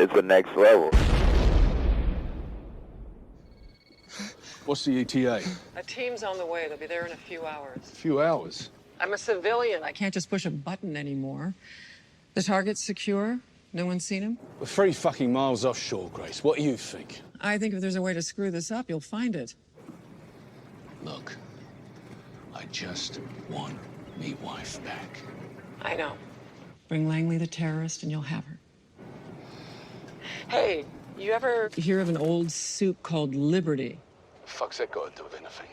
it's the next level. What's the ETA? A team's on the way. They'll be there in a few hours. A few hours. I'm a civilian. I can't just push a button anymore. The target's secure. No one's seen him. We're 3 fucking miles offshore, Grace. What do you think? I think if there's a way to screw this up, you'll find it. Look, I just want me wife back. I know. Bring Langley the terrorist and you'll have her. Hey, you ever hear of an old soup called Liberty? The fuck's that got to do with anything?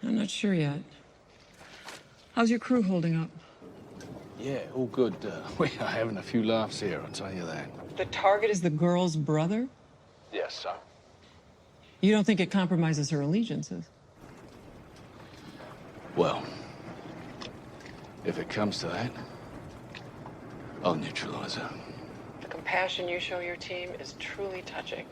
I'm not sure yet. How's your crew holding up? Yeah, all good. We are having a few laughs here, I'll tell you that. The target is the girl's brother? Yes, sir. You don't think it compromises her allegiances? Well, if it comes to that, I'll neutralize her. The compassion you show your team is truly touching.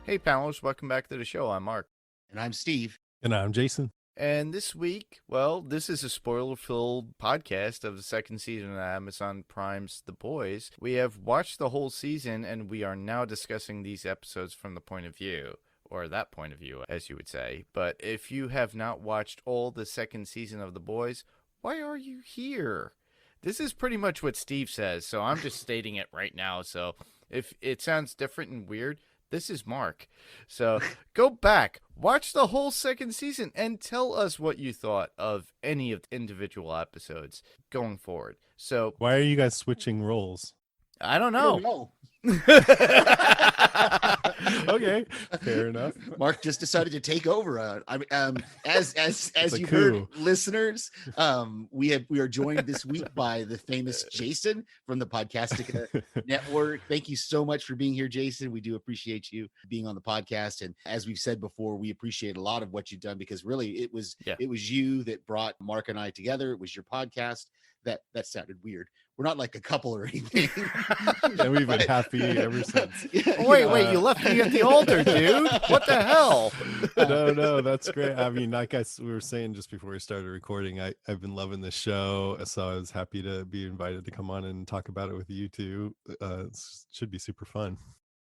Hey, panelists, welcome back to the show. I'm Mark. And I'm Steve. And I'm Jason. And this week, well, this is a spoiler-filled podcast of the second season of Amazon Prime's The Boys. We have watched the whole season, and we are now discussing these episodes from the point of view, or that point of view, as you would say. But if you have not watched all the second season of The Boys, why are you here? This is pretty much what Steve says, so I'm just stating it right now. So if it sounds different and weird, this is Mark. So go back, watch the whole second season, and tell us what you thought of any of the individual episodes going forward. So why are you guys switching roles? I don't know. Okay, fair enough. Mark just decided to take over. As you coup. heard, listeners, we are joined this week by the famous Jason from the Podcastica Network. Thank you so much for being here, Jason. We do appreciate you being on the podcast, and as we've said before, we appreciate a lot of what you've done because really it was you that brought Mark and I together. It was your podcast. That sounded weird. We're not like a couple or anything. And we've been happy ever since. Wait, you left me at the altar, dude. What the hell? No, that's great. I mean, like we were saying just before we started recording, I've been loving this show, so I was happy to be invited to come on and talk about it with you two. It should be super fun.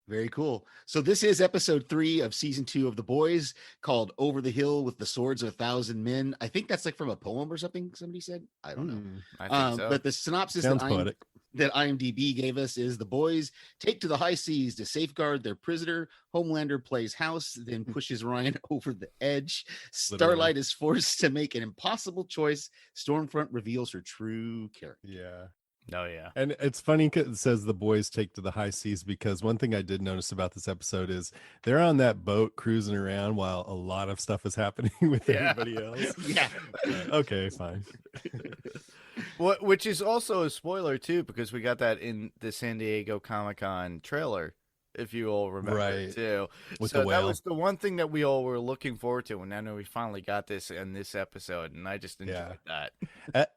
Very cool. So this is episode 3 of season 2 of The Boys, called Over the Hill with the Swords of 1,000 Men. I think that's like from a poem or something somebody said. I don't know. I think so. But the synopsis Sounds poetic. that IMDb gave us is: the boys take to the high seas to safeguard their prisoner. Homelander plays house, then pushes Ryan over the edge. Starlight is forced to make an impossible choice. Stormfront reveals her true character. Yeah. Oh, yeah. And it's funny because it says the boys take to the high seas, because one thing I did notice about this episode is they're on that boat cruising around while a lot of stuff is happening with everybody else. Yeah. Okay, fine. Which is also a spoiler, too, because we got that in the San Diego Comic-Con trailer, if you all remember, too. With so the whale. That was the one thing that we all were looking forward to, and I know we finally got this in this episode, and I just enjoyed that.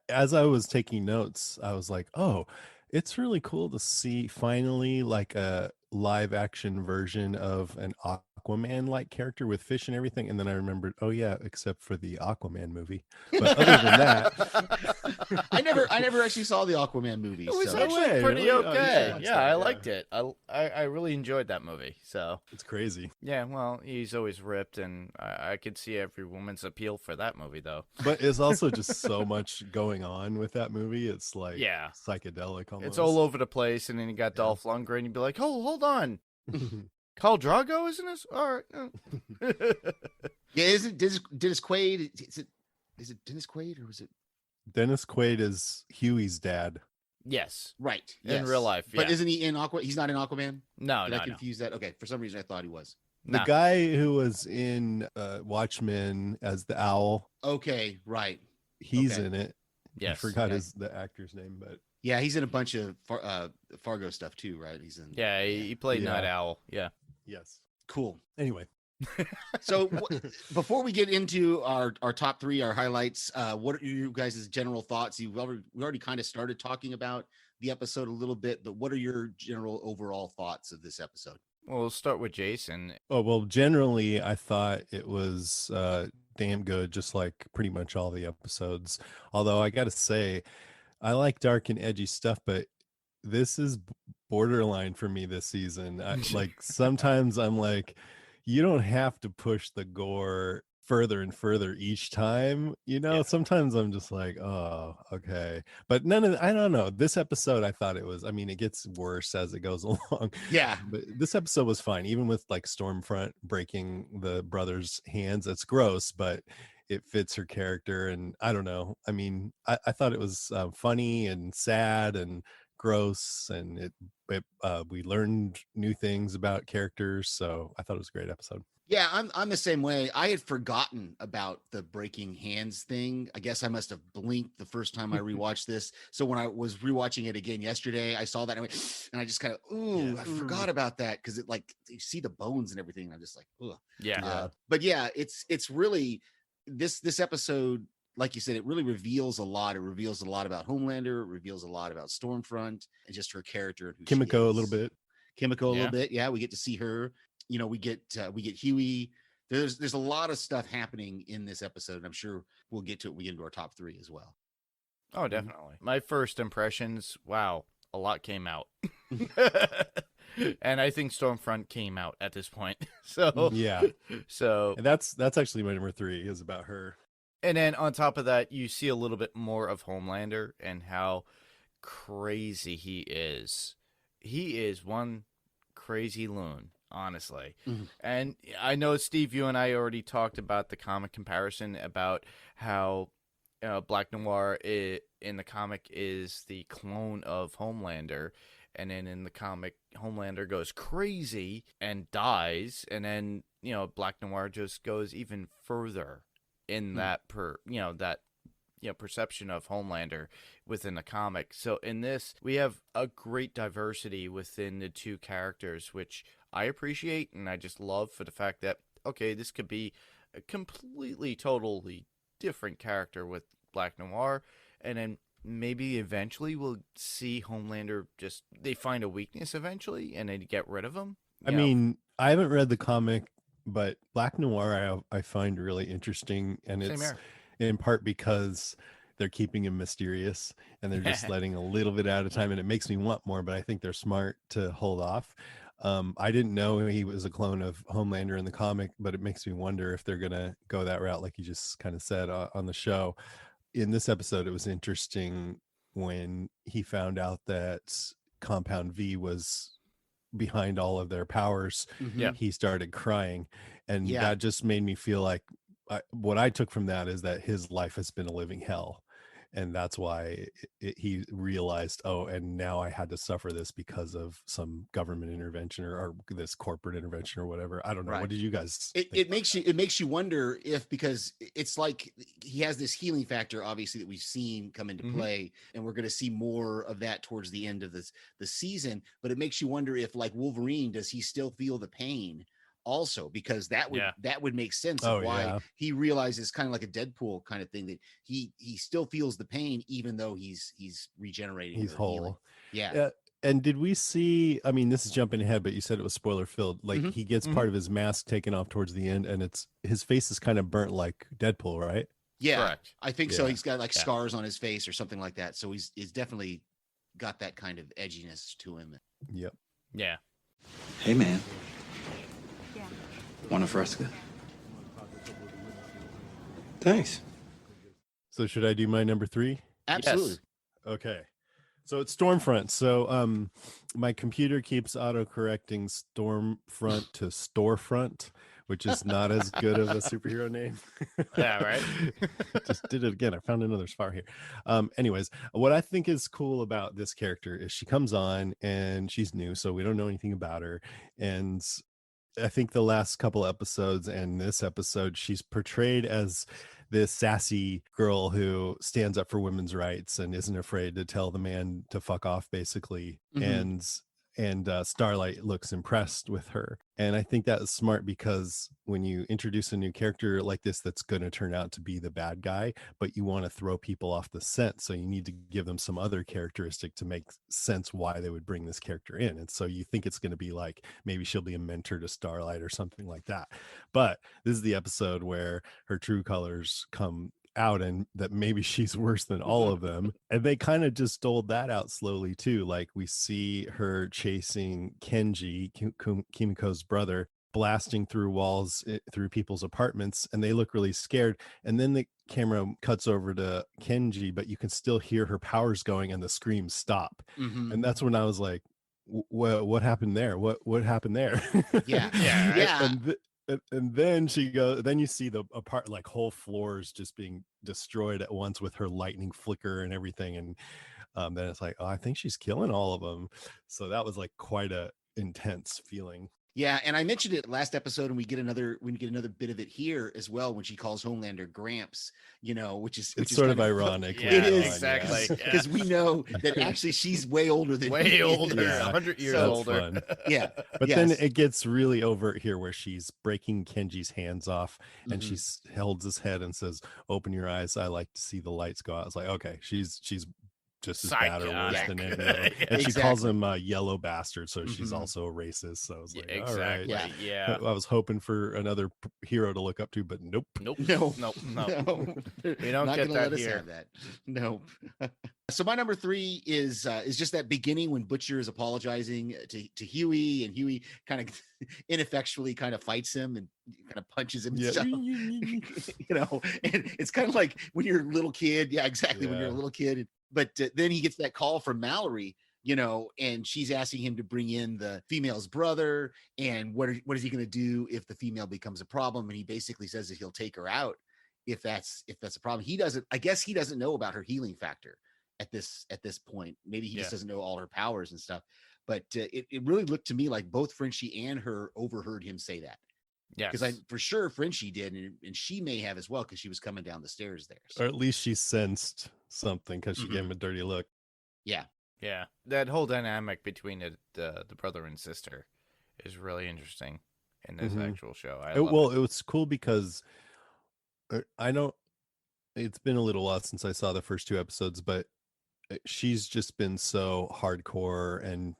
As I was taking notes, I was like, oh, it's really cool to see finally like a live action version of an Aquaman like character with fish and everything. And then I remembered, oh yeah, except for the Aquaman movie. But other than that, I never actually saw the Aquaman movie. It was so. actually pretty really? Oh, okay. you should watch Yeah, that, I liked it. I really enjoyed that movie. So it's crazy. yeah, well, he's always ripped, and I could see every woman's appeal for that movie, though. But it's also just so much going on with that movie. It's like psychedelic almost. It's all over the place, and then you got Dolph Lundgren, you'd be like, oh, hold on. Khal Drago, isn't this? All right. Yeah, isn't Dennis Quaid? Is it Dennis Quaid or was it? Dennis Quaid is Huey's dad. Yes. Right. In real life. Yeah. But isn't he in Aquaman? He's not in Aquaman? No, Did I confuse that? Okay. For some reason, I thought he was. The guy who was in Watchmen as the owl. Okay. Right. He's in it. Yes. I forgot the actor's name, but yeah, he's in a bunch of Fargo stuff too, right? He's in. Yeah, he played Night Owl. Yeah. Yes. Cool. Anyway, So before we get into our top three, our highlights, what are you guys' general thoughts? We already kind of started talking about the episode a little bit, but what are your general overall thoughts of this episode? Well, we'll start with Jason. oh well, generally I thought it was damn good, just like pretty much all the episodes. Although I got to say, I like dark and edgy stuff, but this is borderline for me this season. Like sometimes I'm like, you don't have to push the gore further and further each time, Yeah. Sometimes I'm just like, oh, okay. But I don't know, this episode I thought it was, I mean, it gets worse as it goes along. Yeah. But this episode was fine, even with like Stormfront breaking the brother's hands. It's gross, but it fits her character. And I don't know, I mean, I thought it was funny and sad and gross, and we learned new things about characters, so I thought it was a great episode. Yeah, I'm the same way. I had forgotten about the breaking hands thing. I guess I must have blinked the first time I rewatched this. So when I was rewatching it again yesterday, I saw that and I just kind of, ooh, Yeah. I forgot about that, because it, like, you see the bones and everything. And I'm just like, ugh. Yeah. But yeah, it's really this episode, like you said, it really reveals a lot. It reveals a lot about Homelander. It reveals a lot about Stormfront and just her character. And who she Kimiko a is. little bit. Kimiko a Yeah. little bit. Yeah, we get to see her. We get Huey. There's a lot of stuff happening in this episode, and I'm sure we'll get to it when we get into our top three as well. Oh, definitely. My first impressions, wow, a lot came out. And I think Stormfront came out at this point. So Yeah. So And that's actually my number 3 is about her. and then on top of that, you see a little bit more of Homelander and how crazy he is. He is one crazy loon, honestly. Mhm. And I know, Steve, you and I already talked about the comic comparison about how Black Noir in the comic is the clone of Homelander. And then in the comic, Homelander goes crazy and dies. And then, Black Noir just goes even further in that perception of Homelander within the comic. So in this, we have a great diversity within the two characters, which I appreciate, and I just love for the fact that, okay, this could be a completely, totally different character with Black Noir, and then maybe eventually we'll see Homelander they find a weakness eventually, and they get rid of him. I mean, I haven't read the comic, but Black Noir I find really interesting, and Same it's here. in part because they're keeping him mysterious and they're just letting a little bit at a time, and it makes me want more, but I think they're smart to hold off. I didn't know he was a clone of Homelander in the comic, but it makes me wonder if they're gonna go that route, like you just kind of said on the show. In this episode, it was interesting when he found out that Compound V was behind all of their powers. Yeah. He started crying, and Yeah. that just made me feel like what I took from that is that his life has been a living hell, and that's why he realized, oh, and now I had to suffer this because of some government intervention or this corporate intervention or whatever. I don't know. Right. What did you guys It think makes you wonder if, because it's like he has this healing factor, obviously, that we've seen come into Mhm. play, and we're going to see more of that towards the end of the season. But it makes you wonder if, like Wolverine, does he still feel the pain also? Because that would make sense of Oh, why yeah. he realizes, kind of like a Deadpool kind of thing, that he still feels the pain even though he's regenerating. he's or healing. whole? Yeah. And did we see, I mean, this is jumping ahead, but you said it was spoiler filled. Like Mhm. he gets Mhm. part of his mask taken off towards the end, and his face is kind of burnt like Deadpool, right? Yeah. Correct. I think so. Yeah. He's got like Yeah. scars on his face or something like that. So he's definitely got that kind of edginess to him. Yep. Yeah. Hey, man. Yeah. Want a fresca? Thanks. So should I do my number 3? Absolutely. Yes. Okay. So it's Stormfront. So my computer keeps auto-correcting Stormfront to Storefront, which is not as good of a superhero name. Yeah, right? Just did it again. I found another spot here. Anyways, what I think is cool about this character is she comes on and she's new, so we don't know anything about her. And I think the last couple episodes and this episode, she's portrayed as this sassy girl who stands up for women's rights and isn't afraid to tell the man to fuck off, basically. Mhm. and Starlight looks impressed with her. And I think that was smart because when you introduce a new character like this that's going to turn out to be the bad guy, but you want to throw people off the scent, so you need to give them some other characteristic to make sense why they would bring this character in. And so you think it's going to be like maybe she'll be a mentor to Starlight or something like that. But this is the episode where her true colors come out, and that maybe she's worse than all of them. And they kind of just doled that out slowly too. Like we see her chasing Kenji, Kimiko's brother, blasting through walls, through people's apartments, and they look really scared. And then the camera cuts over to Kenji, but you can still hear her powers going and the screams stop. Mhm. And that's when I was like, what happened there? What happened there? Yeah. Yeah. Yeah. And then she goes, then you see the apart, like whole floors just being destroyed at once with her lightning flicker and everything. And then it's like, oh, I think she's killing all of them. So that was like quite a intense feeling. Yeah, and I mentioned it last episode, and we get another bit of it here as well when she calls Homelander Gramps, which is It's sort of kind ironic. Yeah, It is exactly. because we know that actually she's way older than Way he is. older, Yeah. 100 years That's older. fun. Yeah, But yes. then it gets really overt here where she's breaking Kenji's hands off, and Mhm. she holds his head and says, "Open your eyes. I like to see the lights go out." I was like, okay, she's just as bad or worse than any of them. Psychotic. And she calls Exactly. him a yellow bastard, so she's Mhm. also a racist. So I was Yeah, like, all right. exactly. Yeah. Yeah. I was hoping for another hero to look up to, but nope. Nope. No, Nope. no, We don't not get gonna that let us here. have that. No. So my number 3 is just that beginning when Butcher is apologizing to Huey, and Huey kind of ineffectually kind of fights him and kind of punches him and Yeah. stuff. And it's kind of like when you're a little kid. Yeah, exactly. When you're a Yeah. little kid, but then he gets that call from Mallory, and she's asking him to bring in the female's brother, and what is he going to do if the female becomes a problem? And he basically says that he'll take her out if that's a problem. I guess he doesn't know about her healing factor at this point. Maybe he just Yeah. doesn't know all her powers and stuff. But it really looked to me like both Frenchie and her overheard him say that, Yes. because I for sure Frenchie did, and she may have as well, because she was coming down the stairs there. Or at least she sensed something because she Mhm. gave him a dirty look. Yeah. Yeah, that whole dynamic between the brother and sister is really interesting in this Mhm. actual show. I love Well, it. it was cool because I don't. It's been a little while since I saw the first 2 episodes, but she's just been so hardcore and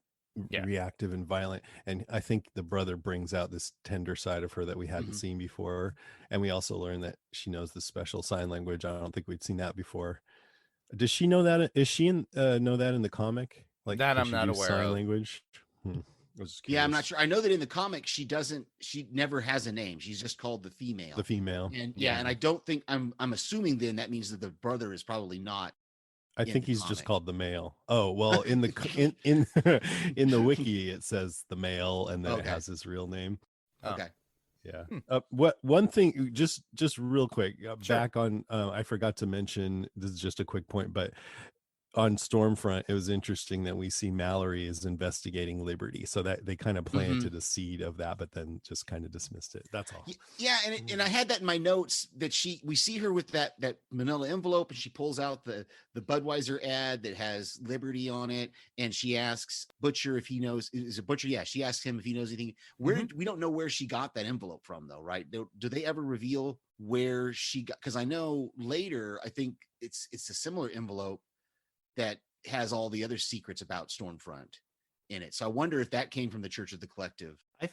Yeah. reactive and violent, and I think the brother brings out this tender side of her that we hadn't Mhm. seen before. And we also learned that she knows the special sign language. I don't think we'd seen that before. Does she know that? Is she know that in the comic? Like, That can I'm she not do aware sign of. language? I was just Yeah, I'm not curious. sure. I know that in the comic she never has a name. She's just called the female. The female. And and I don't think I'm assuming then that means that the brother is probably not. I in think the he's just comic. called the male. Oh well, in the in in the wiki it says the male, and then it Okay. has his real name. Oh. Okay. Yeah. Hmm. What one thing, just real quick, Sure. back on. I forgot to mention. This is just a quick point, but on Stormfront, it was interesting that we see Mallory is investigating Liberty, so that they kind of planted a seed of that, but then just kind of dismissed it. That's all. Yeah, and I had that in my notes that we see her with that manila envelope, and she pulls out the Budweiser ad that has Liberty on it, and she asks Butcher if he knows. Is it Butcher? Yeah, she asks him if he knows anything. We don't know where she got that envelope from, though, right? Do they ever reveal where she got? Because I know later, I think it's a similar envelope that has all the other secrets about Stormfront in it. So I wonder if that came from the Church of the Collective. I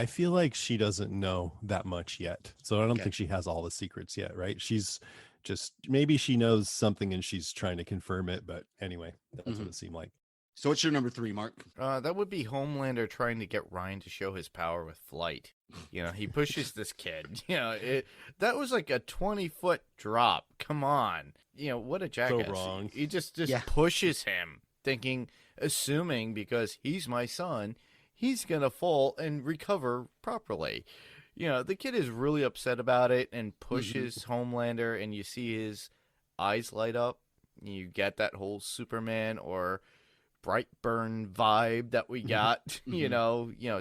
feel like she doesn't know that much yet. So I don't Okay. think she has all the secrets yet, right? She's just, maybe she knows something and she's trying to confirm it, but anyway, that's what it seemed like. So what's your number 3, Mark? That would be Homelander trying to get Ryan to show his power with flight. He pushes this kid. That was like a 20-foot drop. Come on. What a jackass. wrong. He just Yeah. pushes him, assuming because he's my son, he's going to fall and recover properly. The kid is really upset about it and pushes Homelander, and you see his eyes light up. You get that whole Superman or Brightburn vibe that we got.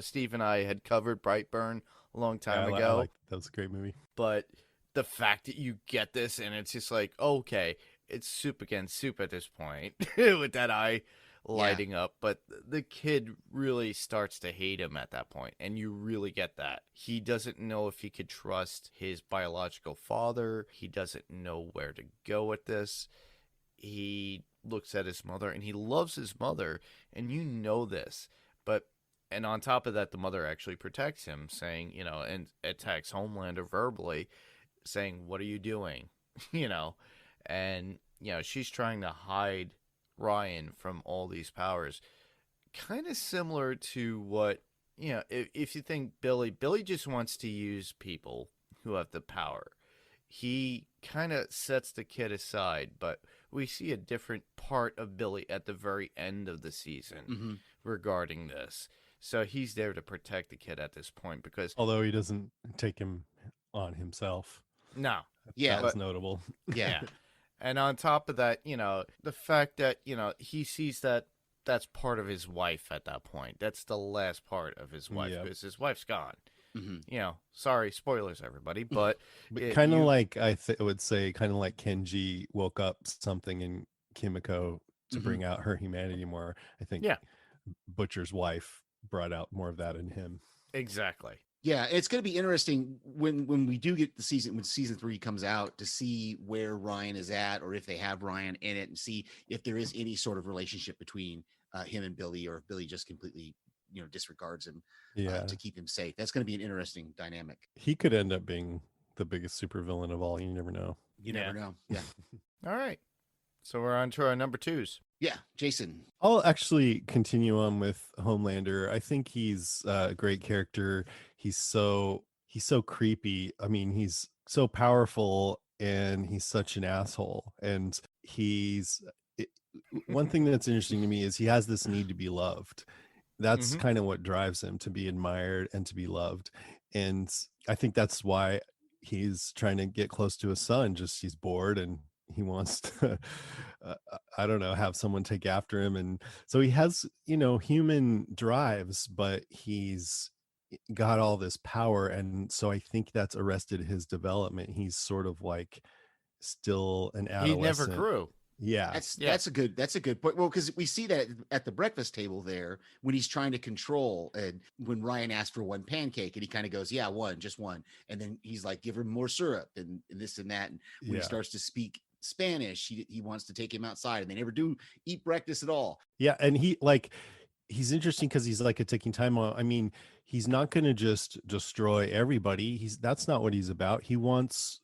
Steve and I had covered Brightburn a long time Yeah, ago. that was a great movie. But the fact that you get this and it's just like, okay, it's soup against soup at this point with that eye lighting up, but the kid really starts to hate him at that point, and you really get that. He doesn't know if he could trust his biological father. He doesn't know where to go with this. He looks at his mother, and he loves his mother, and you know this, and on top of that, the mother actually protects him, saying, and attacks Homelander verbally, saying, "What are you doing?" And, she's trying to hide Ryan from all these powers. Kind of similar to what, if you think Billy just wants to use people who have the power. He kind of sets the kid aside, but we see a different part of Billy at the very end of the season regarding this. So he's there to protect the kid at this point because... Although he doesn't take him on himself. No. Yeah. That was notable. Yeah. And on top of that, the fact that, he sees that that's part of his wife at that point. That's the last part of his wife because his wife's gone. Sorry, spoilers, everybody. But kind of like, I would say, kind of like Kenji woke up something in Kimiko to bring out her humanity more. I think Butcher's wife brought out more of that in him. Exactly. Yeah, it's going to be interesting when we do get when season 3 comes out to see where Ryan is at, or if they have Ryan in it, and see if there is any sort of relationship between him and Billy, or if Billy just completely disregards him to keep him safe. That's going to be an interesting dynamic. He could end up being the biggest supervillain of all. You never know. You never know. Yeah. All right. So we're on to our number 2s. Yeah, Jason. I'll actually continue on with Homelander. I think he's a great character. He's so creepy. I mean, he's so powerful and he's such an asshole. And one thing that's interesting to me is he has this need to be loved. That's kind of what drives him, to be admired and to be loved. And I think that's why he's trying to get close to his son. Just he's bored and he wants to I don't know, have someone take after him. And so he has human drives, but he's got all this power, and so I think that's arrested his development. He's sort of like still an adolescent. He never grew. That's a good point. Well, because we see that at the breakfast table there when he's trying to control, and when Ryan asks for one pancake and he kind of goes, "Yeah, one, just one," and then he's like, "Give her more syrup," and this and that. And when he starts to speak Spanish, he wants to take him outside, and they never do eat breakfast at all. Yeah, and he's interesting because he's like a ticking time bomb. I mean, he's not going to just destroy everybody. That's not what he's about. He wants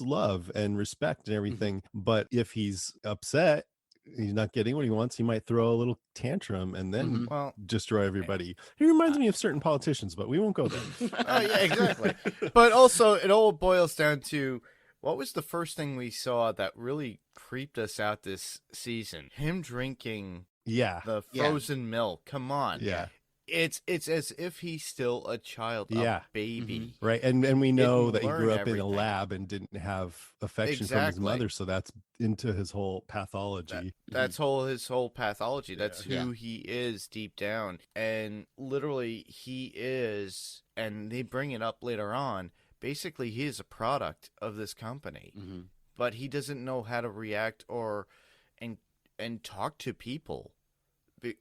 love and respect and everything. But if he's upset, he's not getting what he wants, he might throw a little tantrum and then destroy everybody. He reminds me of certain politicians, but we won't go there. Oh yeah, exactly. But also, it all boils down to, what was the first thing we saw that really creeped us out this season? Him drinking the frozen milk. Come on. Yeah. It's as if he's still a child, a baby. Right. And we know that he learn grew up everything. in a lab and didn't have affection from his mother. So that's into his whole pathology. That's his whole pathology. That's who he is deep down. And literally he is, and they bring it up later on, basically he is a product of this company. But he doesn't know how to react and talk to people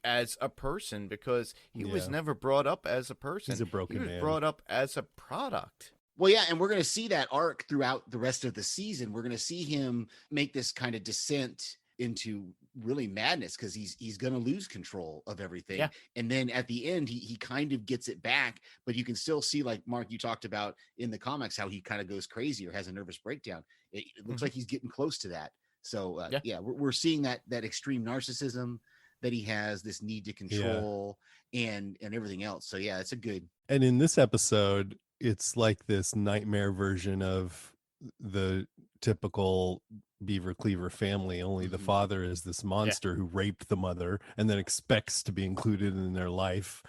as a person, because he was never brought up as a person. He's a broken man. He was brought up as a product. Well, yeah, and we're going to see that arc throughout the rest of the season. We're going to see him make this kind of descent into really madness, because he's going to lose control of everything. Yeah. And then at the end, he kind of gets it back, but you can still see, like Mark, you talked about in the comics, how he kind of goes crazy or has a nervous breakdown. It looks like he's getting close to that. So we're seeing that extreme narcissism that he has, this need to control and everything else. So yeah, it's a good. And in this episode, it's like this nightmare version of the typical Beaver Cleaver family, only the father is this monster who raped the mother and then expects to be included in their life.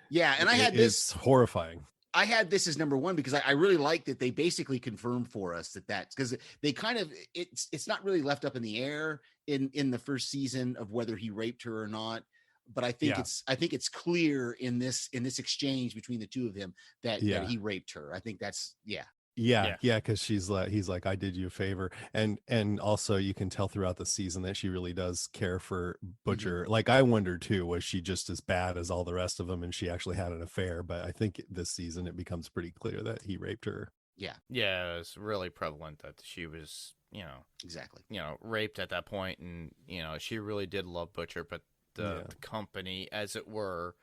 Yeah, and it's horrifying. I had this as number 1 because I really like that they basically confirmed for us that's because they kind of, it's not really left up in the air in the first season of whether he raped her or not. But I think it's clear in this exchange between the two of them that he raped her. I think that's Yeah, because he's like, I did you a favor, and also you can tell throughout the season that she really does care for Butcher. Like I wonder too, was she just as bad as all the rest of them, and she actually had an affair? But I think this season it becomes pretty clear that he raped her. Yeah, Yeah, it's really prevalent that she was, exactly. raped at that point, and she really did love Butcher, but the company, as it were,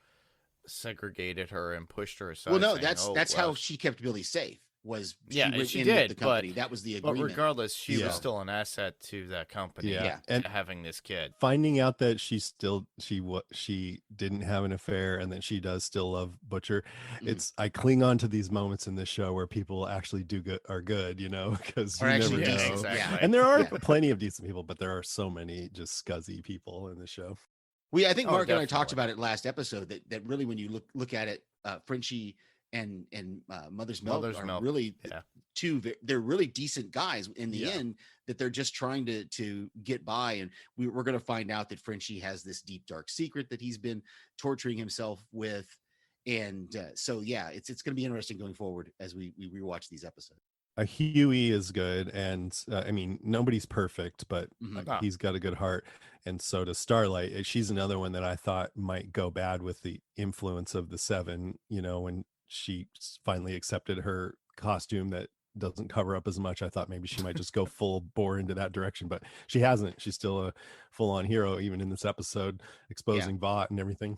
segregated her and pushed her aside. Well, no, saying, that's how she kept Billy safe. Was Yeah, went she in with did, the company. That was the but agreement. regardless, she Yeah. was still an asset to that company. Yeah. Yeah. And having this kid. finding out that she didn't have an affair and that she does still love Butcher, Mhm. I cling on to these moments in this show where people actually are good, because you Or never actually know. decent, exactly. And there are Yeah. plenty of decent people, but there are so many just scuzzy people in the show. I think Oh, Mark and I talked definitely. about it last episode that really when you look at it, Frenchie and Mother's Milk Mother's are Milk, really yeah. they're really decent guys in the Yeah. end, that they're just trying to get by. And we're going to find out that Frenchie has this deep dark secret that he's been torturing himself with. And so yeah, it's going to be interesting going forward as we rewatch these episodes. Huey is good, and I mean nobody's perfect, but Mhm. No. he's got a good heart, and so does Starlight. She's another one that I thought might go bad with the influence of the Seven. When she finally accepted her costume that doesn't cover up as much, I thought maybe she might just go full bore into that direction, but she hasn't. She's still a full-on hero, even in this episode, exposing Vought and everything.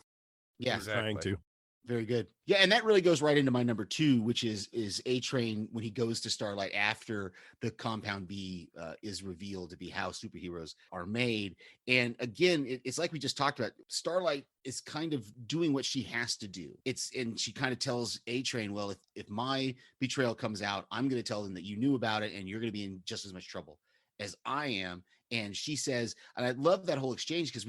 Yeah, She's trying Exactly. to. very good. Yeah, and that really goes right into my number 2, which is A-Train when he goes to Starlight after the Compound B is revealed to be how superheroes are made. And again, it's like we just talked about. Starlight is kind of doing what she has to do. And she kind of tells A-Train, well, if my betrayal comes out, I'm going to tell them that you knew about it, and you're going to be in just as much trouble as I am. And she says, and I love that whole exchange, because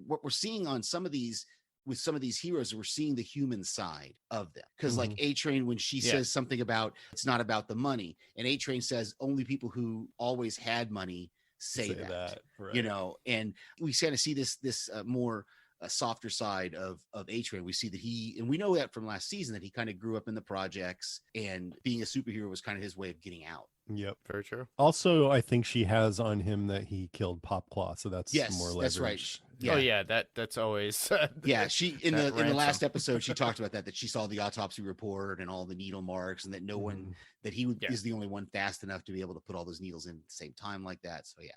what we're seeing on some of these with some of these heroes, we're seeing the human side of them. Because like A-Train, when she Yeah. says something about it's not about the money, and A-Train says only people who always had money say that. right. And we kind of see this more softer side of A-Train. We see that and we know that from last season, that he kind of grew up in the projects, and being a superhero was kind of his way of getting out. Yep. Very true. Also, I think she has on him that he killed Popclaw, so that's Yes, more leverage. that's right. Oh yeah, that's always. Yeah, she in that the last ransom. episode she talked about that she saw the autopsy report and all the needle marks, and that no one that he Yeah. is the only one fast enough to be able to put all those needles in at the same time like that. So yeah.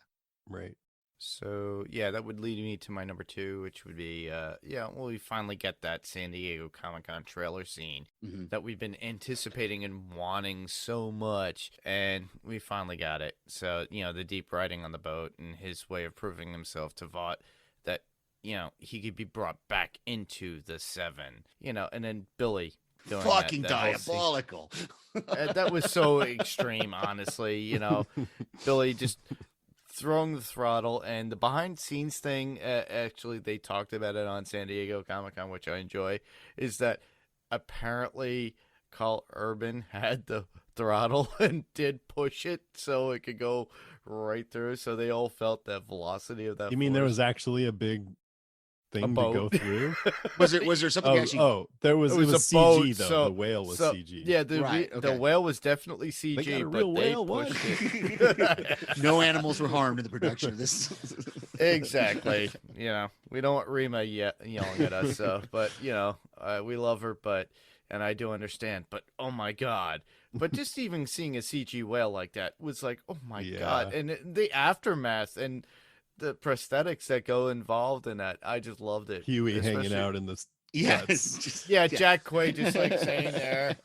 Right. So yeah, that would lead me to my number 2, which would be we finally get that San Diego Comic-Con trailer scene Mhm. that we've been anticipating and wanting so much, and we finally got it. So the deep writing on the boat and his way of proving himself to Vought that he could be brought back into the Seven, and then Billy doing Fucking that whole scene. diabolical. That was so extreme, honestly. Billy just throwing the throttle, and the behind scenes thing. Actually, they talked about it on San Diego Comic-Con, which I enjoy. Is that apparently Carl Urban had the throttle and did push it so it could go right through. So they all felt that velocity of that. You mean there force. was actually a big thing to go boat. through? Was there something actually There was. It It was was a boat, CG though. so- The whale was So, CG. Yeah, Right, the okay. whale was definitely CG, They got a but real they whale, what? pushed it. no animals were harmed in the production of this. Exactly. We don't want Rima yet yelling at us. So, but we love her, and I do understand. But oh my god! But just even seeing a CG whale like that was like, oh my god! Yeah. And the aftermath and the prosthetics that go involved in that, I just loved it. Huey hanging Especially- out in the Yeah. Yes. just- Yeah, Jack Quaid just like staying there,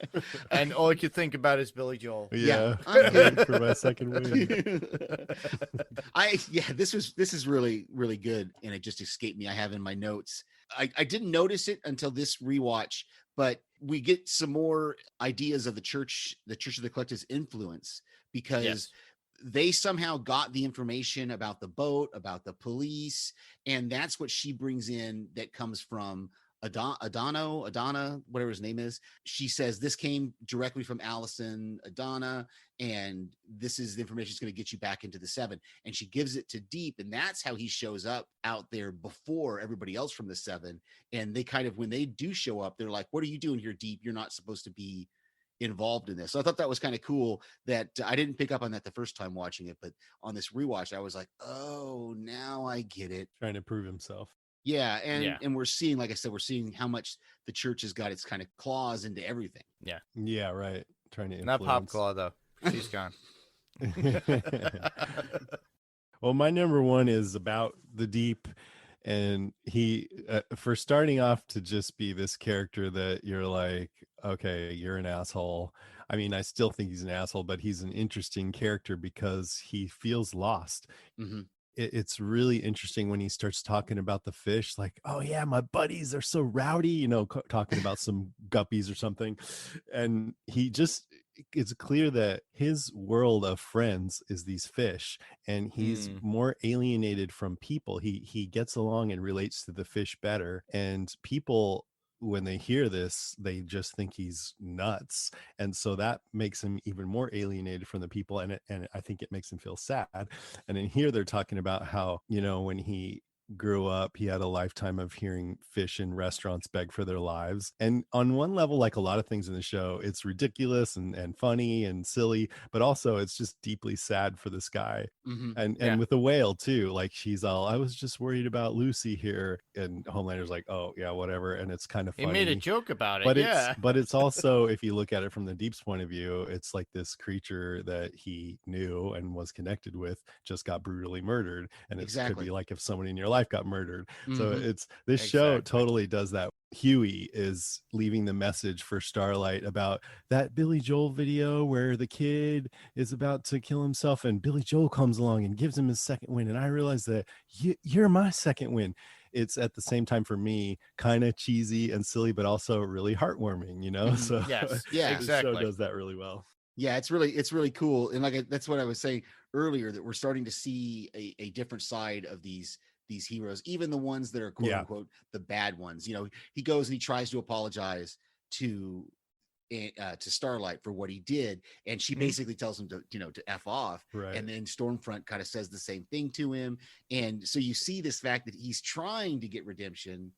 and all I could think about is Billy Joel. Yeah, I'm good. for my second win. This is really really good, and it just escaped me. I have in my notes. I didn't notice it until this rewatch, but we get some more ideas of the Church of the Collective's influence, because Yes. they somehow got the information about the boat, about the police, and that's what she brings in. That comes from Adana, whatever his name is. She says this came directly from Allison Adana, and this is the information that's going to get you back into the Seven. And she gives it to Deep, and that's how he shows up out there before everybody else from the Seven. And they kind of, when they do show up, they're like, "What are you doing here, Deep? You're not supposed to be involved in this. So I thought that was kind of cool that I didn't pick up on that the first time watching it, but on this rewatch, I was like, oh, now I get it. Trying to prove himself. Yeah, and Yeah. and we're seeing, like I said, we're seeing how much the church has got its kind of claws into everything. Yeah, right. Trying to Not Pop influence. Claw though. She's gone. Well, my number one is about the Deep, and he for starting off to just be this character that you're like, okay, you're an asshole. I mean, I still think he's an asshole, but he's an interesting character because he feels lost. Mhm. It's really interesting when he starts talking about the fish, like, oh yeah, my buddies are so rowdy, you know, talking about some guppies or something. And he just, it's clear that his world of friends is these fish, and he's more alienated from people. He gets along and relates to the fish better, and people, when they hear this, they just think he's nuts, and so that makes him even more alienated from the people, and I think it makes him feel sad. And in here they're talking about how, you know, when he grew up, he had a lifetime of hearing fish in restaurants beg for their lives. And on one level, like a lot of things in the show, it's ridiculous and funny and silly, but also it's just deeply sad for this guy. Mhm. And with the whale too, like she's all, I was just worried about Lucy here, and Homelander's like, oh yeah, whatever. And it's kind of He funny. made a joke about it. But yeah. it's also, if you look at it from the Deep's point of view, it's like this creature that he knew and was connected with just got brutally murdered, and it could Exactly. be like if someone in your life got murdered. So Mhm. it's this show Exactly. totally does that. Huey is leaving the message for Starlight about that Billy Joel video where the kid is about to kill himself, and Billy Joel comes along and gives him his second win, and I realize that you're my second win. It's at the same time for me kind of cheesy and silly, but also really heartwarming, you know. Mhm. So Yes, Yeah. the show exactly. does that really well. Yeah, it's really cool. And like that's what I was saying earlier, that we're starting to see a different side of these heroes, even the ones that are quote Yeah. unquote the bad ones. You know, he goes and he tries to apologize to Starlight for what he did, and she Mhm. basically tells him to, you know, to F off. Right. And then Stormfront kind of says the same thing to him. And so you see this fact that he's trying to get redemption,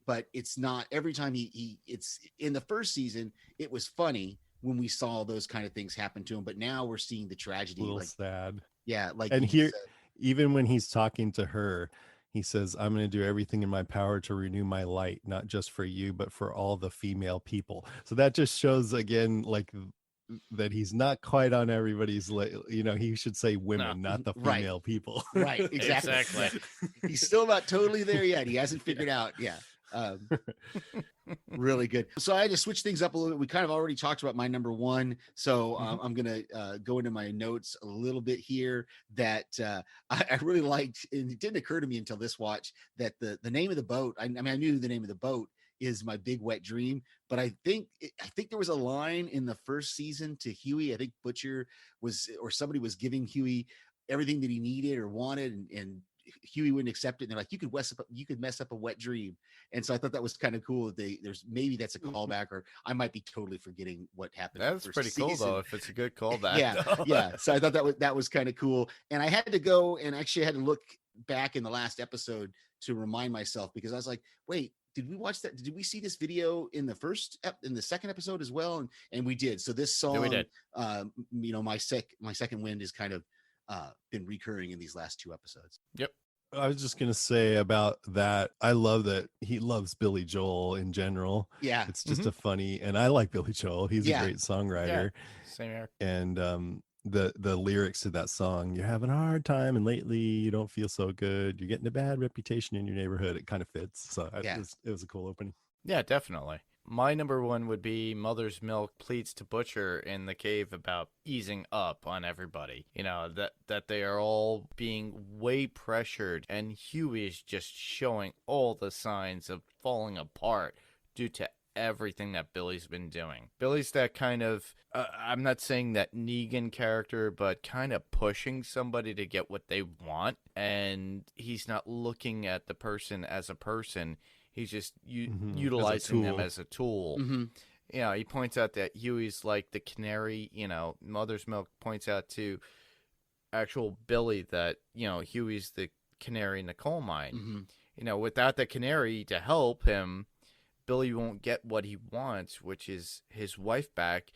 but it's not every time it's in the first season, it was funny when we saw those kind of things happen to him, but now we're seeing the A tragedy. little Like, sad. yeah, like And you here, just said. even when he's talking to her, he says, I'm going to do everything in my power to renew my light, not just for you, but for all the female people. So that just shows again, like, that he's not quite on everybody's, you know, he should say women, not the Right. female people. Right, exactly. Exactly. He's still not totally there yet. He hasn't figured out. Yeah. Really good. So I had to switch things up a little bit. We kind of already talked about my number one. So I'm going to go into my notes a little bit here that I really liked. And it didn't occur to me until this watch that the name of the boat, I mean, I knew the name of the boat is My Big Wet Dream, but I think there was a line in the first season to Huey. I think Butcher or somebody was giving Huey everything that he needed or wanted, and Huey wouldn't accept it. And they're like, you could mess up a wet dream. And so I thought that was kind of cool that maybe that's a callback, or I might be totally forgetting what happened. in the That's first pretty cool season. though, if it's a good callback. Yeah, though. yeah. So I thought that was kind of cool. And I had to go and actually I had to look back in the last episode to remind myself, because I was like, wait, did we watch that? Did we see this video in the second episode as well? And we did. So this song, Yeah, we did. you know, my second wind is kind of been recurring in these last two episodes. Yep. I was just gonna say about that. I love that he loves Billy Joel in general. Yeah. It's just a funny, and I like Billy Joel. He's Yeah. a great songwriter. Same here. And the lyrics to that song, you're having a hard time and lately you don't feel so good, you're getting a bad reputation in your neighborhood, it kind of fits. So Yeah. it was a cool opening. Yeah, definitely. My number one would be Mother's Milk pleads to Butcher in the cave about easing up on everybody. You know, that they are all being way pressured, and Huey is just showing all the signs of falling apart due to everything that Billy's been doing. Billy's that kind of, I'm not saying that Negan character, but kind of pushing somebody to get what they want, and he's not looking at the person as a person. He's just utilizing them as a tool. Mm-hmm. You know, he points out that Huey's like the canary. You know, Mother's Milk points out to actual Billy that, you know, Huey's the canary in the coal mine. Mm-hmm. You know, without the canary to help him, Billy won't get what he wants, which is his wife back.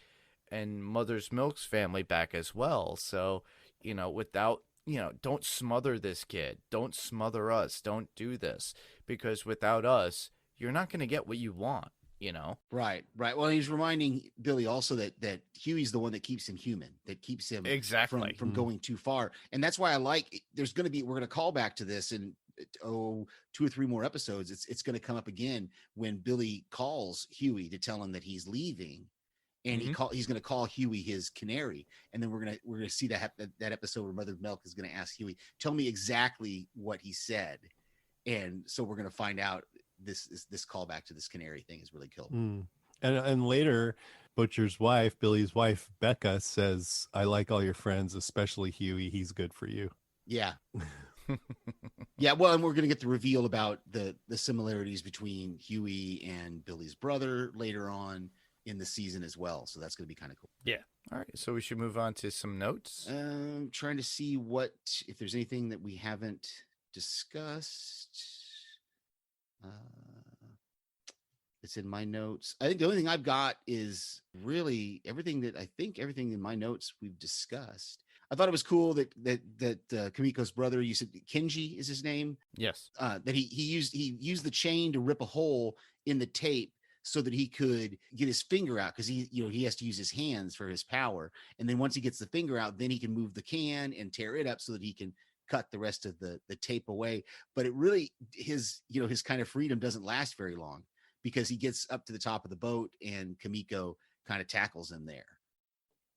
Mother's Milk's family back as well. So, without, don't smother this kid. Don't smother us. Don't do this, because without us, you're not going to get what you want, Right. Well, he's reminding Billy also that Huey's the one that keeps him human, that keeps him Exactly. from going too far. And that's why I like, we're going to call back to this in 2 or 3 more episodes. It's going to come up again when Billy calls Huey to tell him that he's leaving, and he's going to call Huey his canary. And then we're going to see that episode where Mother Milk is going to ask Huey, tell me exactly what he said. And so we're going to find out this callback to this canary thing is really cool. And later, Butcher's wife, Billy's wife, Becca, says, I like all your friends, especially Huey. He's good for you. Yeah. Yeah. Well, and we're going to get the reveal about the similarities between Huey and Billy's brother later on in the season as well. So that's going to be kind of cool. Yeah. All right. So we should move on to some notes. Trying to see if there's anything that we haven't discussed. It's in my notes. I think the only thing I've got is really everything in my notes we've discussed. I thought it was cool that Kamiko's brother, you said Kenji is his name. Yes. That he used the chain to rip a hole in the tape so that he could get his finger out, because he has to use his hands for his power. And then once he gets the finger out, then he can move the can and tear it up so that he can cut the rest of the tape away. But it really, his kind of freedom doesn't last very long, because he gets up to the top of the boat and Kamiko kind of tackles him there.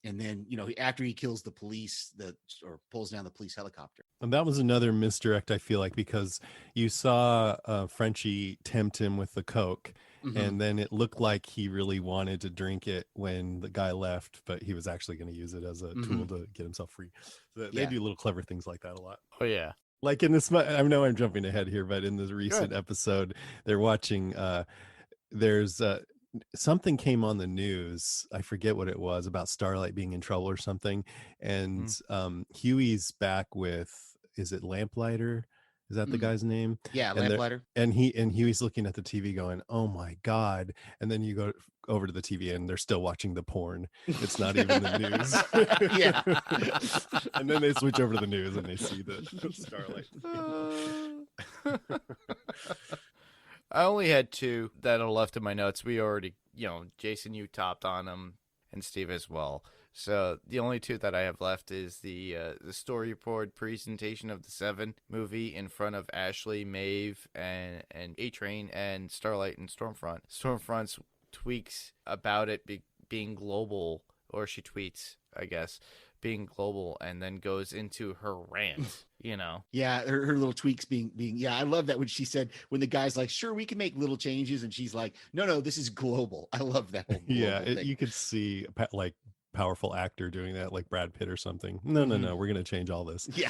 And then, after he kills the police, or pulls down the police helicopter. And that was another misdirect, I feel like, because you saw Frenchie tempt him with the Coke, and then it looked like he really wanted to drink it when the guy left, but he was actually going to use it as a tool to get himself free. So they do little clever things like that a lot. Oh, yeah. Like in this, I know I'm jumping ahead here, but in the recent episode, they're watching, there's something came on the news. I forget what it was, about Starlight being in trouble or something. And Huey's back with, is it Lamplighter? Is that the guy's name? Yeah, and Lamplighter. And Huey's looking at the TV going, oh my God. And then you go over to the TV and they're still watching the porn. It's not even the news. Yeah. And then they switch over to the news and they see the Starlight. I only had 2 that are left in my notes. We already, Jason, you topped on them, and Steve as well. So the only 2 that I have left is the storyboard presentation of the 7 movie in front of Ashley, Maeve, and A-Train, and Starlight and Stormfront. Stormfront's tweaks about it being global, or she tweets, I guess, being global, and then goes into her rant. Yeah, her little tweaks being I love that when she said, when the guy's like, sure, we can make little changes, and she's like, no, this is global. I love that whole thing. You could see like powerful actor doing that, like Brad Pitt or something. No, we're gonna change all this. Yeah,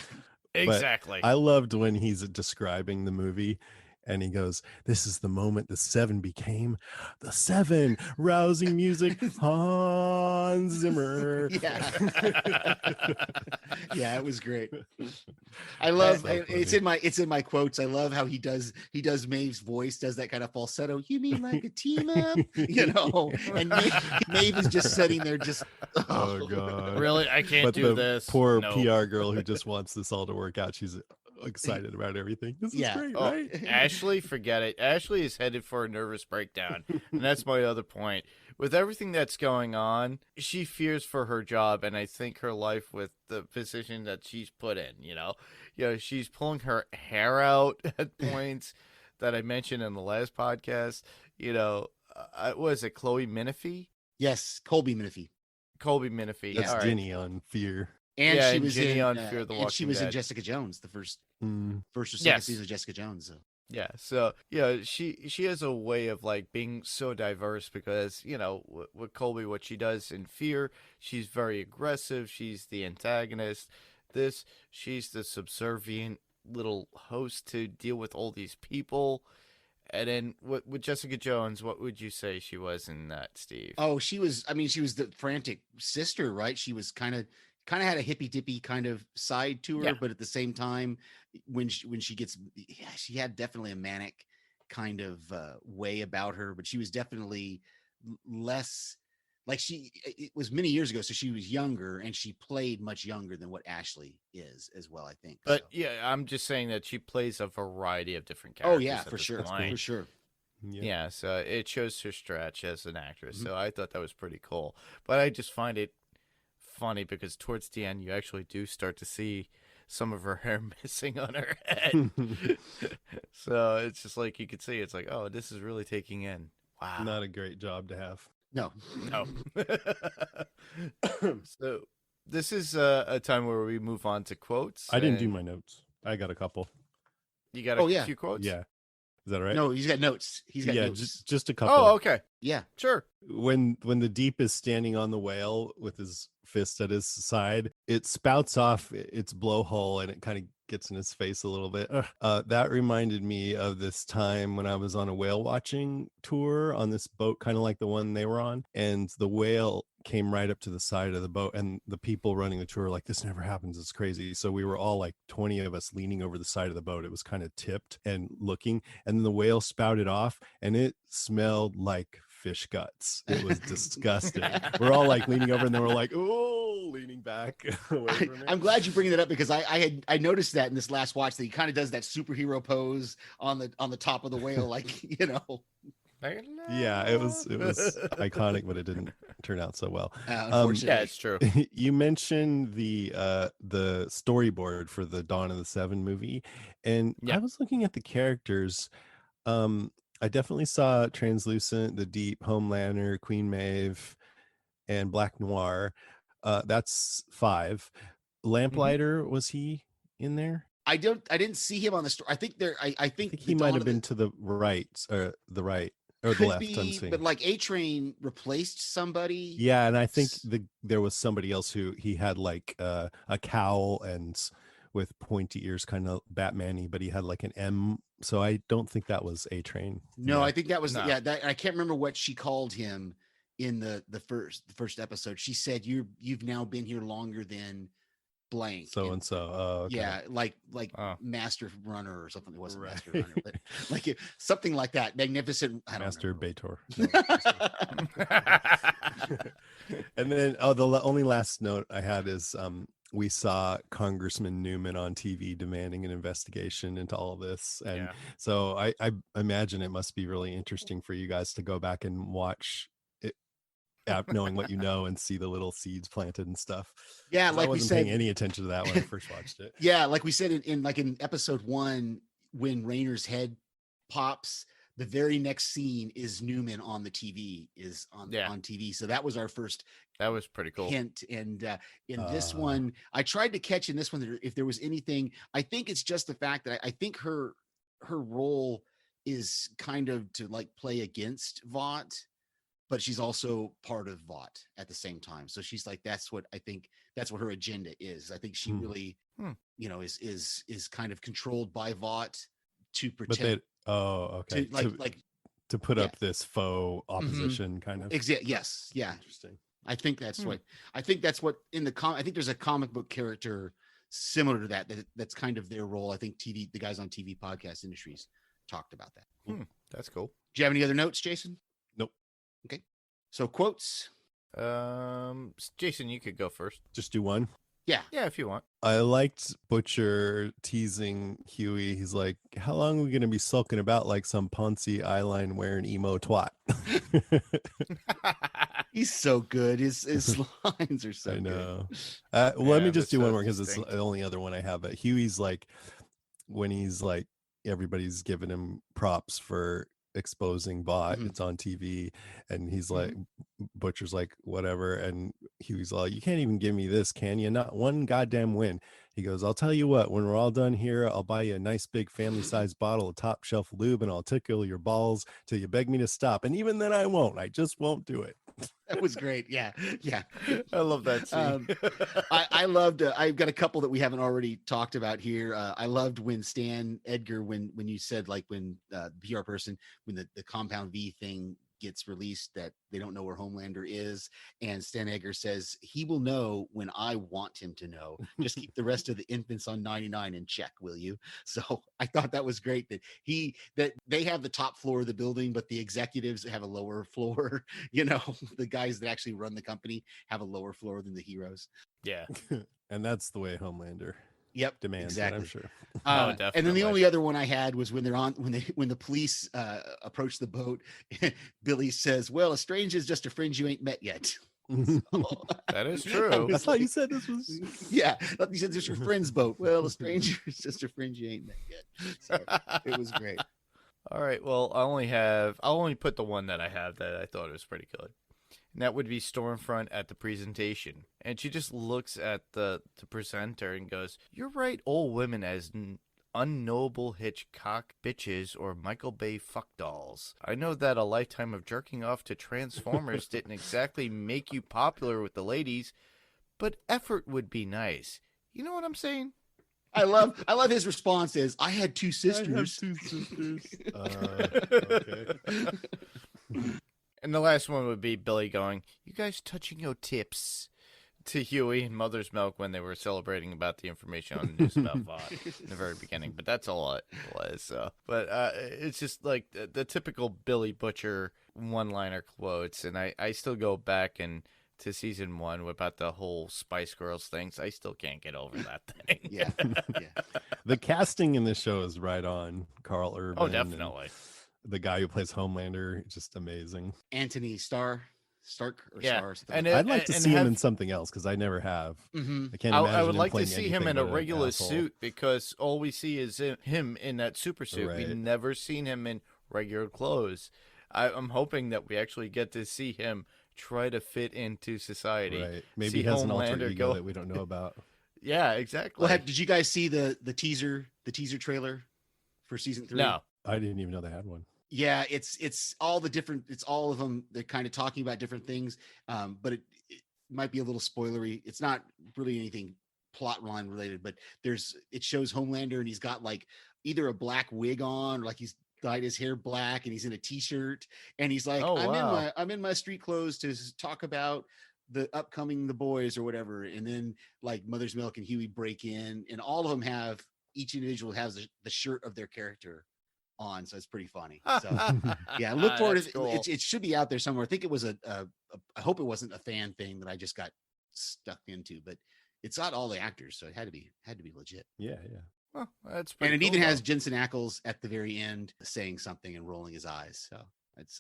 exactly. But I loved when he's describing the movie and he goes, this is the moment the 7 became the 7. Rousing music, Hans Zimmer. Yeah. Yeah, it was great. I love it's in my quotes. I love how he does Maeve's voice, does that kind of falsetto. You mean like a team up? And Maeve is just sitting there just oh God. Really? I can't do this. Poor PR girl who just wants this all to work out. She's excited about everything. This is great, right? Ashley, forget it. Ashley is headed for a nervous breakdown. And that's my other point. With everything that's going on, she fears for her job, and I think her life with the position that she's put in, she's pulling her hair out at points that I mentioned in the last podcast. Was it Chloe Minifie? Yes, Colby Minifie. Colby Minifie. That's All Ginny on Fear. And she was Ginny in on Fear the Walking and she was in Dead. Jessica Jones, the first or second Yes. season of Jessica Jones. So. Yeah, so she has a way of like being so diverse, because with Colby, what she does in Fear, she's very aggressive. She's the antagonist. She's the subservient little host to deal with all these people. And then with Jessica Jones, what would you say she was in that, Steve? Oh, she was the frantic sister, right? She was kind of had a hippy dippy kind of side to her, but at the same time, when she gets, she had definitely a manic kind of way about her, but she was definitely less like it was many years ago, so she was younger and she played much younger than what Ashley is as well, I think. But so. yeah, I'm just saying that she plays a variety of different Oh characters. yeah, at for this sure, point. for sure. Yeah, so it shows her stretch as an actress. Mhm. So I thought that was pretty cool. But I just find it funny because towards the end, you actually do start to see some of her hair missing on her head. So it's just like you could see, it's like, oh, this is really taking in. Wow. Not a great job to have. No, No. So this is a time where we move on to quotes. I didn't do and my notes. I got a couple. You got Oh, a yeah. few quotes? Yeah. Is that right? no, he's got notes. He's got yeah, notes. just a couple. Oh, okay. Yeah, Sure. When the Deep is standing on the whale with his fist at his side, it spouts off its blowhole and it kind of gets in his face a little bit. That reminded me of this time when I was on a whale watching tour on this boat, kind of like the one they were on, and the whale came right up to the side of the boat, and the people running the tour were like, this never happens, it's crazy. So we were all like 20 of us leaning over the side of the boat. It was kind of tipped and looking, and then the whale spouted off and it smelled like fish guts. It was disgusting. We're all like leaning over and then we're like, oh, leaning back away from it. I'm glad you bring that up because I noticed that in this last watch that he kind of does that superhero pose on the top of the whale, like Yeah, it was iconic, but it didn't turn out so well. Unfortunately. Yeah, it's true. You mentioned the storyboard for the Dawn of the Seven movie, and Yeah. I was looking at the characters. I definitely saw Translucent, the Deep, Homelander, Queen Maeve, and Black Noir. That's 5. Lamplighter, was he in there? I didn't see him on the story. I think I think He might have been to the right, or the right, or the could left. I'm be, seeing. but like A-Train replaced somebody. Yeah, and I think there was somebody else who he had like a cowl and with pointy ears, kind of Batman-y, but he had like an M. So I don't think that was A-Train. No, Yeah. I think that was No. that. I can't remember what she called him in the first episode. She said you've now been here longer than blank. So and so. Oh, okay. Yeah, like Oh. Master Runner or something. It wasn't Right. Master Runner, but like something like that. Magnificent. I don't Master remember. Bator. And then the only last note I had is we saw Congressman Newman on TV demanding an investigation into all of this, and Yeah. so I imagine it must be really interesting for you guys to go back and watch it, knowing what you know, and see the little seeds planted and stuff. Yeah, 'Cause like I we wasn't said. paying any attention to that when I first watched it. Yeah, like we said in episode 1, when Raynor's head pops, the very next scene is Newman on the TV, on TV. So that was our first That was pretty cool. hint. And in this one, I tried to catch in this one if there was anything. I think it's just the fact that I think her role is kind of to like play against Vought, but she's also part of Vought at the same time. So she's like, that's what her agenda is. I think she really, is kind of controlled by Vought to But protect. okay. To put yeah. up this faux opposition kind of. Yes. Yeah. Interesting. I think that's what in the I think there's a comic book character similar to that's kind of their role. I think the guys on TV podcast industries talked about that. That's cool. Do you have any other notes, Jason? Nope. Okay. So quotes. Jason, you could go first. Just do one. Yeah. Yeah, if you want. I liked Butcher teasing Huey. He's like, how long are we going to be sulking about like some Ponzi eyeline wearing emo twat? He's so good. His lines are so I good. know. Let me just that's do one so more because it's distinct. the only other one I have. But Huey's like, when he's like, everybody's giving him props for exposing Vought. It's on TV, and he's like, Butcher's like, whatever, and Huey's like, you can't even give me this, can you? Not one goddamn win. He goes, I'll tell you what, when we're all done here, I'll buy you a nice big family-sized bottle of top shelf lube, and I'll tickle your balls till you beg me to stop, and even then I won't. I just won't do it. That was great. Yeah. I love that scene. I loved. I've got a couple that we haven't already talked about here. I loved when Stan Edgar, when you said like when the PR person, when the Compound V thing gets released that they don't know where Homelander is. And Stan Edgar says he will know when I want him to know. Just keep the rest of the infants on 99 in check, will you? So I thought that was great that they have the top floor of the building, but the executives have a lower floor. The guys that actually run the company have a lower floor than the heroes. Yeah. And that's the way Homelander Yep, demands it, exactly. I'm sure. Oh, And then definitely. the only other one I had was when the police approach the boat, Billy says, "Well, a stranger is just a friend you ain't met yet." That is true. I thought you said this was Yeah, you said this is your friend's boat. Well, a stranger is just a friend you ain't met yet. So it was great. All right. Well, I'll only put the one that I have that I thought was pretty good. And that would be Stormfront at the presentation. And she just looks at the presenter and goes, "You're right, all women as unknowable Hitchcock bitches or Michael Bay fuck dolls. I know that a lifetime of jerking off to Transformers didn't exactly make you popular with the ladies, but effort would be nice. You know what I'm saying?" I love his response is, "I had two sisters." Okay. And the last one would be Billy going, "You guys touching your tips," to Huey and Mother's Milk when they were celebrating about the information on the news about Vought in the very beginning. But that's all it was. So. But it's just like the typical Billy Butcher one-liner quotes. And I still go back and to season 1 about the whole Spice Girls things. I still can't get over that thing. Yeah. The casting in this show is right on. Carl Urban. Oh, definitely. The guy who plays Homelander, just amazing. Anthony Stark or Yeah. Star. And I'd like to see him have- in something else because I never have. Mhm. I can't imagine I would him like to playing see him anything in a but an regular asshole. suit because all we see is him in that super suit. We've Right. never seen him in regular clothes. I'm hoping that we actually get to see him try to fit into society. Right. Maybe See he has an alter Homelander ego go- that we don't know about. Yeah, exactly. Well, did you guys see the teaser trailer for season 3? No. I didn't even know they had one. Yeah, it's all of them. They're kind of talking about different things, but it might be a little spoilery. It's not really anything plot line related, but it shows Homelander and he's got like either a black wig on or like he's dyed his hair black and he's in a t-shirt and he's like, Oh, wow. I'm in my street clothes to talk about the upcoming The Boys or whatever. And then like Mother's Milk and Huey break in and all of them each individual has the shirt of their character on, so it's pretty funny. So yeah, look forward to That's cool. it should be out there somewhere. I think it was I hope it wasn't a fan thing that I just got stuck into, but it's got all the actors, so it had to be legit. Yeah. Well, that's And pretty it cool, even has though. Jensen Ackles at the very end saying something and rolling his eyes. So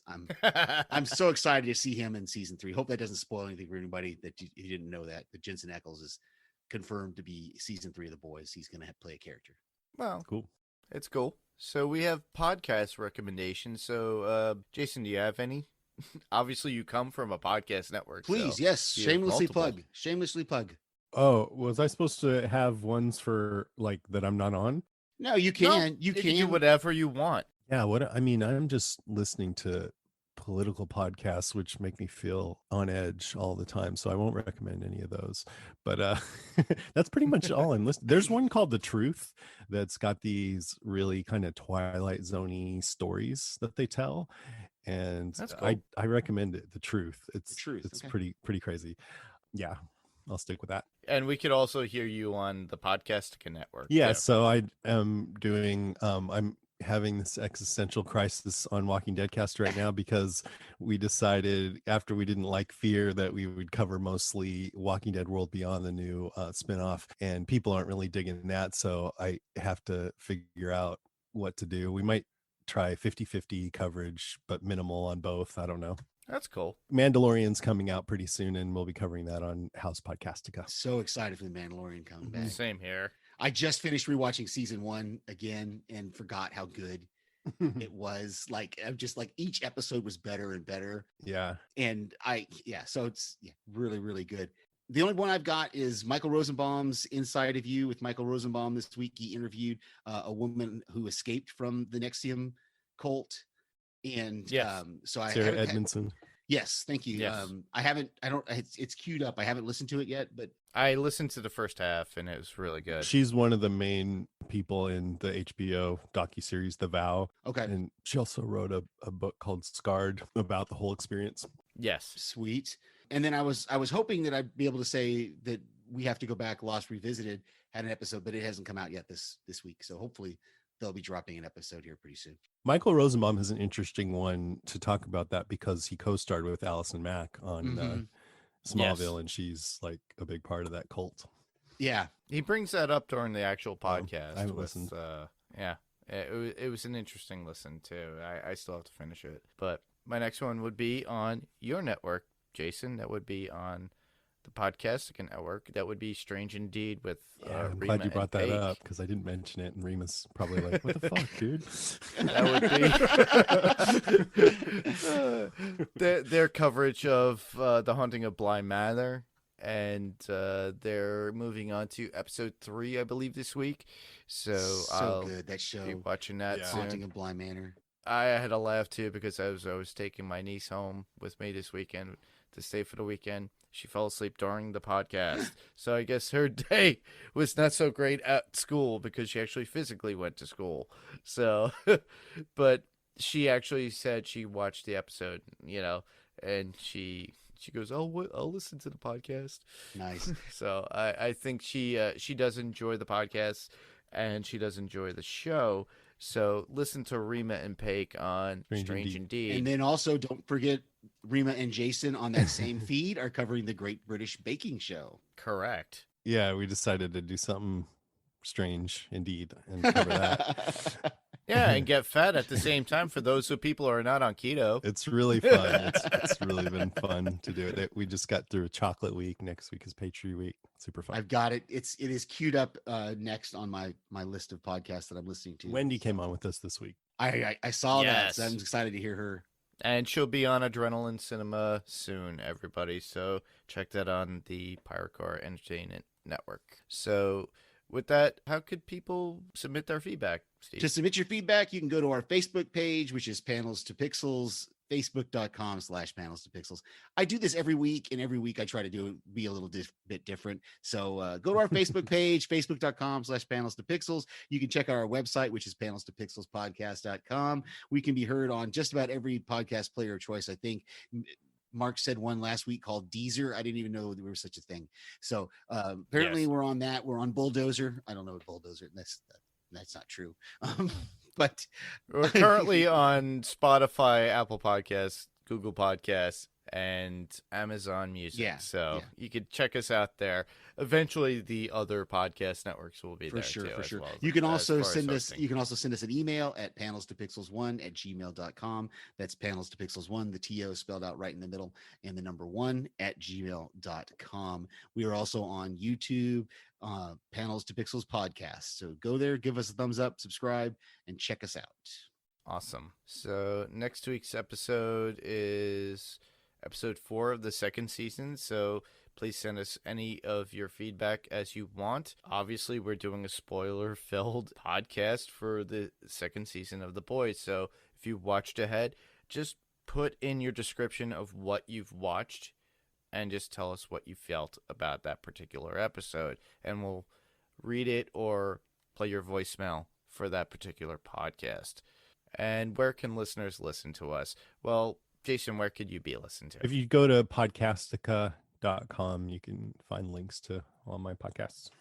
I'm so excited to see him in season 3. Hope that doesn't spoil anything for anybody that you didn't know that Jensen Ackles is confirmed to be season 3 of The Boys. He's going to play a character. Well, Cool. it's cool. So we have podcast recommendations. So, Jason, do you have any? Obviously, you come from a podcast network. Please, so yes, you have shamelessly multiple. plug. Oh, was I supposed to have ones for like that I'm not on? No, you No, can. you can do whatever you want. Yeah, I'm just listening to political podcasts which make me feel on edge all the time, so I won't recommend any of those. But that's pretty much all I'm listening. There's one called The Truth that's got these really kind of Twilight Zone-y stories that they tell, and That's cool. I recommend it. The Truth. It's Truth, it's okay. pretty crazy. Yeah, I'll stick with that. And we could also hear you on the Podcastica Network. Yeah, too. so I am doing I'm having this existential crisis on Walking Dead cast right now because we decided after we didn't like Fear that we would cover mostly Walking Dead World Beyond, the new spinoff, and people aren't really digging that, so I have to figure out what to do. We might try 50-50 coverage but minimal on both. I don't know. That's cool. Mandalorian's coming out pretty soon and we'll be covering that on House Podcastica. So excited for the Mandalorian coming back. Same here. I just finished rewatching season 1 again and forgot how good it was. Like I'm just like each episode was better and better. Yeah. And so it's really, really good. The only one I've got is Michael Rosenbaum's Inside of You with Michael Rosenbaum. This week he interviewed a woman who escaped from the NXIVM cult. And Yes. so I Sarah haven't Edmondson. yes, thank you. Yes. It's queued up. I haven't listened to it yet, but I listened to the first half, and it was really good. She's one of the main people in the HBO docuseries The Vow. Okay. And she also wrote a book called Scarred about the whole experience. Yes. Sweet. And then I was hoping that I'd be able to say that We Have to Go Back, Lost Revisited had an episode, but it hasn't come out yet this week. So hopefully they'll be dropping an episode here pretty soon. Michael Rosenbaum is an interesting one to talk about that because he co-starred with Allison Mack on Smallville, and she's like a big part of that cult. Yeah. He brings that up during the actual podcast. I haven't with, listened. Yeah. It was an interesting listen, too. I still have to finish it. But my next one would be on your network, Jason. That would be on the Podcastica Network. That would be Strange Indeed with I'm Rima glad you and brought that Paige. up because I didn't mention it, and Rima's probably like, "What the fuck, dude?" That would be their coverage of The Haunting of Bly Manor, and they're moving on to episode 3, I believe, this week. So I'll good that show. be watching that Yeah. soon. Haunting of Bly Manor. I had a laugh too because I was taking my niece home with me this weekend to stay for the weekend. She fell asleep during the podcast, so I guess her day was not so great at school because she actually physically went to school. So, but she actually said she watched the episode, and she goes, "Oh, I'll listen to the podcast." Nice. So I think she does enjoy the podcast and she does enjoy the show. So listen to Rima and Paik on Strange Indeed. And then also don't forget Rima and Jason on that same feed are covering the Great British Baking Show. Correct. Yeah, we decided to do something strange indeed and cover that. Yeah, and get fat at the same time for those people who are not on keto. It's really fun. It's really been fun to do it. We just got through a chocolate week. Next week is Patriot Week. Super fun. I've got it. It is queued up next on my list of podcasts that I'm listening to. Wendy came on with us this week. I saw that. Yes. So I'm excited to hear her. And she'll be on Adrenaline Cinema soon, everybody. So check that on the Pirate Car Entertainment Network. So with that, how could people submit their feedback, Steve? To submit your feedback, you can go to our Facebook page, which is Panels to Pixels, facebook.com/Panels to Pixels. I do this every week, and every week I try to be a little bit different. So go to our Facebook page, facebook.com/Panels to Pixels. You can check out our website, which is panels to pixels podcast.com. We can be heard on just about every podcast player of choice, I think. Mark said one last week called Deezer. I didn't even know there was such a thing. So apparently we're on that. We're on Bulldozer. I don't know what Bulldozer. That's not true. But we're currently on Spotify, Apple Podcasts, Google Podcasts, and Amazon Music. Yeah, So yeah. you could check us out there. Eventually, the other podcast networks will be for there sure, too. for as sure. well, You can as also far as send us. hosting. You can also send us an email at panels2pixels1@gmail.com. That's panels to pixels 1. The TO is spelled out right in the middle, and the number 1 @gmail.com. We are also on YouTube. Panels to Pixels podcast. So go there, give us a thumbs up, subscribe, and check us out. Awesome. So next week's episode is episode 4 of the second season. So please send us any of your feedback as you want. Obviously, we're doing a spoiler-filled podcast for the second season of The Boys. So if you watched ahead, just put in your description of what you've watched and just tell us what you felt about that particular episode. And we'll read it or play your voicemail for that particular podcast. And where can listeners listen to us? Well, Jason, where could you be listened to? If you go to podcastica.com, you can find links to all my podcasts.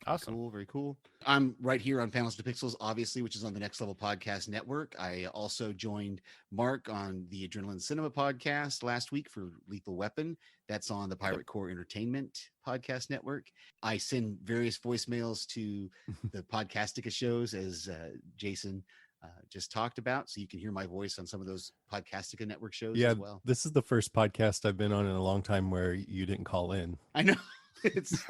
Awesome. Cool, very cool. I'm right here on Panels to Pixels, obviously, which is on the Next Level Podcast Network. I also joined Mark on the Adrenaline Cinema podcast last week for Lethal Weapon. That's on the Pirate Core Entertainment Podcast Network. I send various voicemails to the Podcastica shows, as Jason just talked about, so you can hear my voice on some of those Podcastica Network shows Yeah, as well. this is the first podcast I've been on in a long time where you didn't call in. I know. It's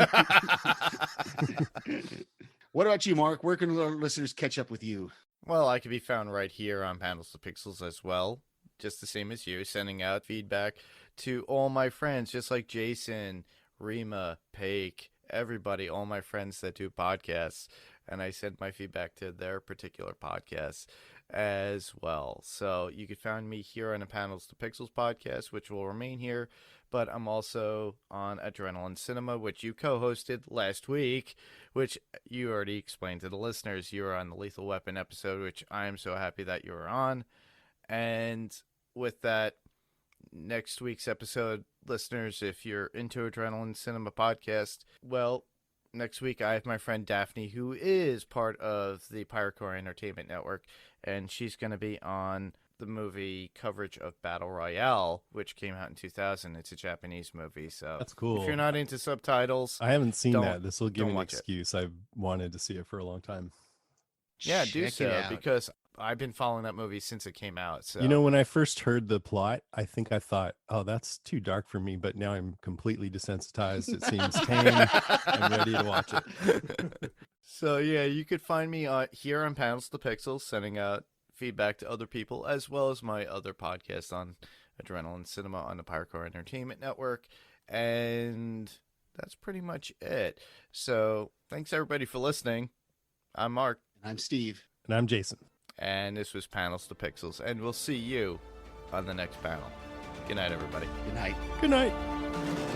What about you, Mark? Where can our listeners catch up with you? Well, I can be found right here on Panels to Pixels as well, just the same as you, sending out feedback to all my friends, just like Jason, Rima, Paik, everybody, all my friends that do podcasts, and I send my feedback to their particular podcasts. as well. So you can find me here on the Panels to Pixels podcast, which will remain here, but I'm also on Adrenaline Cinema, which you co-hosted last week, which you already explained to the listeners. You were on the Lethal Weapon episode, which I am so happy that you were on. And with that, next week's episode, listeners, if you're into Adrenaline Cinema podcast, well, next week I have my friend Daphne, who is part of the Pirate Core Entertainment Network, and she's going to be on the movie coverage of Battle Royale, which came out in 2000. It's a Japanese movie, so That's cool. if you're not into subtitles, I haven't seen don't- that. This will give don't me an watch it. excuse. I've wanted to see it for a long time. yeah, do Check so, it out. because I've been following that movie since it came out. So You know, when I first heard the plot, I think I thought, oh, that's too dark for me. But now I'm completely desensitized. It seems tame. I'm ready to watch it. So yeah, you could find me here on Panels to Pixels, sending out feedback to other people, as well as my other podcast on Adrenaline Cinema on the Pirate Core Entertainment Network. And that's pretty much it. So thanks everybody for listening. I'm Mark, I'm Steve. And I'm Jason. and this was Panels to Pixels, and we'll see you on the next panel. Good night, everybody. Good night. Good night.